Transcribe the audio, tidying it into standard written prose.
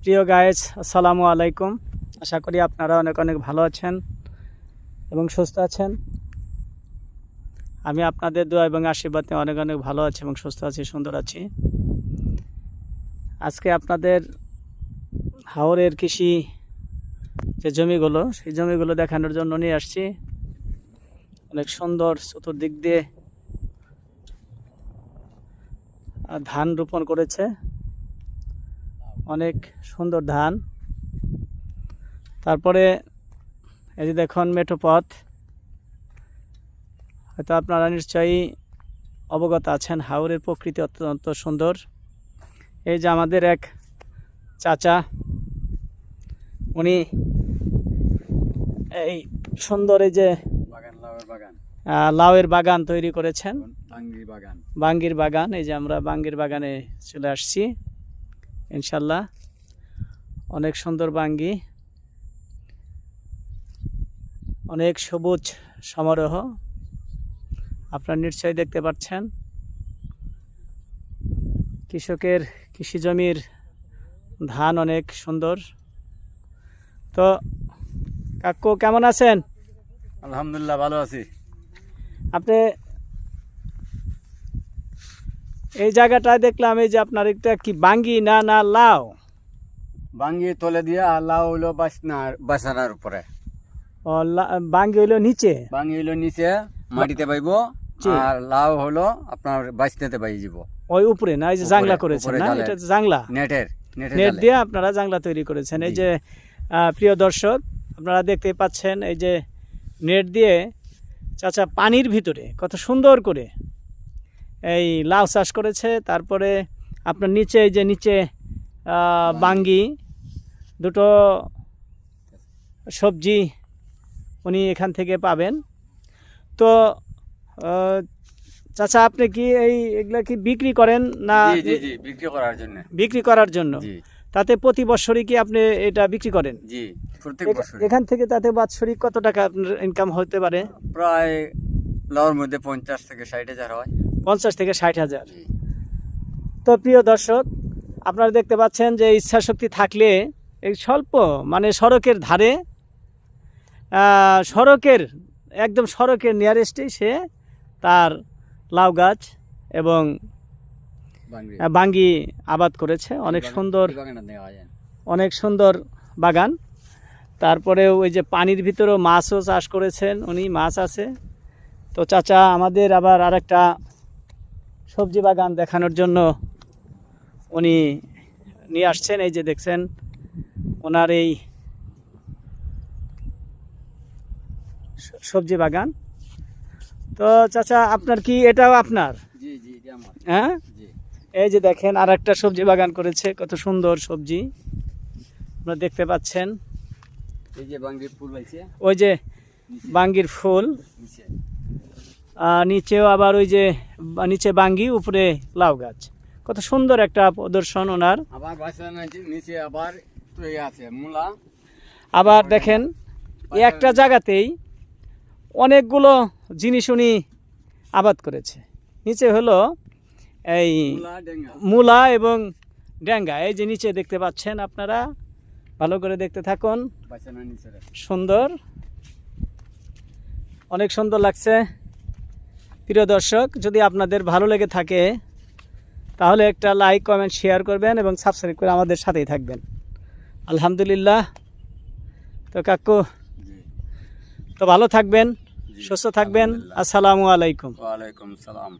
প্রিয় গাইজ, আসসালামু আলাইকুম। আশা করি আপনারা অনেক অনেক ভালো আছেন এবং সুস্থ আছেন। আমি আপনাদের দোয়া এবং আশীর্বাদে অনেক অনেক ভালো আছি এবং সুস্থ আছি, সুন্দর আছি। আজকে আপনাদের হাওরের কৃষি যে জমিগুলো, সেই জমিগুলো দেখানোর জন্য নিয়ে আসছি। অনেক সুন্দর, চতুর্দিক দিয়ে ধান রোপণ করেছে, অনেক সুন্দর ধান। তারপরে এই যে দেখুন মেঠো পথ, হয়তো আপনারা নিশ্চয়ই অবগত আছেন হাওরের প্রকৃতি অত্যন্ত সুন্দর। এই যে আমাদের এক চাচা, উনি এই সুন্দর এই যে লাউয়ের বাগান তৈরি করেছেন, বাঙ্গির বাগান। এই যে আমরা বাঙ্গির বাগানে চলে আসছি ইনশাল্লাহ। অনেক সুন্দর বাঙ্গি, অনেক সবুজ সমারোহ আপনারা নিশ্চয়ই দেখতে পাচ্ছেন। কৃষকের কৃষি জমির ধান অনেক সুন্দর। তো কাকু কেমন আছেন? আলহামদুলিল্লাহ ভালো আছি। আপনি এই জায়গাটায় দেখলাম এই যে আপনার একটা কি বাঙ্গি না না লাউ? বাঙ্গি তলে দিয়ে আর লাউ হইলো বাসনার উপরে। ও, বাঙ্গি হইলো নিচে, বাঙ্গি হইলো নিচে মাটিতে পাইব, আর লাউ হলো আপনার বাসনাতে পাই যাব ওই উপরে না? এই যে জাংলা করেছেন না, এটা জাংলা, নেট দিয়ে আপনারা জাংলা তৈরি করেছেন। এই যে প্রিয় দর্শক, আপনারা দেখতে পাচ্ছেন এই যে নেট দিয়ে চাচা পানির ভিতরে কত সুন্দর করে এই লাউ চাষ করেছে। তারপরে আপনার নিচে এই যে নিচে বাঙ্গি, দুটো সবজি উনি এখান থেকে পাবেন। তো চাচা আপনি কি এগুলা কি বিক্রি করেন না? বিক্রি করার জন্য। তাতে প্রতি বছরই কি আপনি এটা বিক্রি করেন? জি, প্রত্যেক বছর। এখান থেকে তাতে বাৎসরিক কত টাকা আপনার ইনকাম হতে পারে? প্রায় লাউর মধ্যে 50 থেকে 60,000 হয়। 50 থেকে 60,000। তো প্রিয় দর্শক, আপনারা দেখতে পাচ্ছেন যে ইচ্ছা শক্তি থাকলে এই স্বল্প মানে সড়কের ধারে, একদম সড়কের নিয়ারেস্টেই সে তার লাউ গাছ এবং বাঙ্গি আবাদ করেছে। অনেক সুন্দর, অনেক সুন্দর বাগান। তারপরে ওই যে পানির ভিতরেও মাছও চাষ করেছেন উনি, মাছ আছে। তো চাচা আমাদের আবার আরেকটা সবজি বাগান দেখানোর জন্য উনি নিয়ে আসছেন। এই যে দেখছেন ওনার এই সবজি বাগান। তো চাচা আপনার কি এটাও আপনার? জি জি, এটা আমার। হ্যাঁ, এই যে দেখেন আর একটা সবজি বাগান করেছে, কত সুন্দর সবজি আপনারা দেখতে পাচ্ছেন। এই যে বাঙ্গির ফুল হইছে, ওই যে বাঙ্গির ফুল, নিচেও আবার ওই যে নিচে বাঙ্গি, উপরে লাউ গাছ। কত সুন্দর একটা প্রদর্শন ওনার। আবার নিচে আবার আছে মূলা। আবার দেখেন একটা জায়গাতেই অনেকগুলো জিনিস উনি আবাদ করেছে। নিচে হলো এই মূলা এবং ডেঙ্গা। এই যে নিচে দেখতে পাচ্ছেন আপনারা, ভালো করে দেখতে থাকুন। সুন্দর, অনেক সুন্দর লাগছে। প্রিয় দর্শক, যদি আপনাদের ভালো লেগে থাকে তাহলে একটা লাইক, কমেন্ট, শেয়ার করবেন এবং সাবস্ক্রাইব করে আমাদের সাথেই থাকবেন। আলহামদুলিল্লাহ। তো কাকু, তো ভালো থাকবেন, সুস্থ থাকবেন। আসসালামু আলাইকুম। ওয়ালাইকুম সালাম।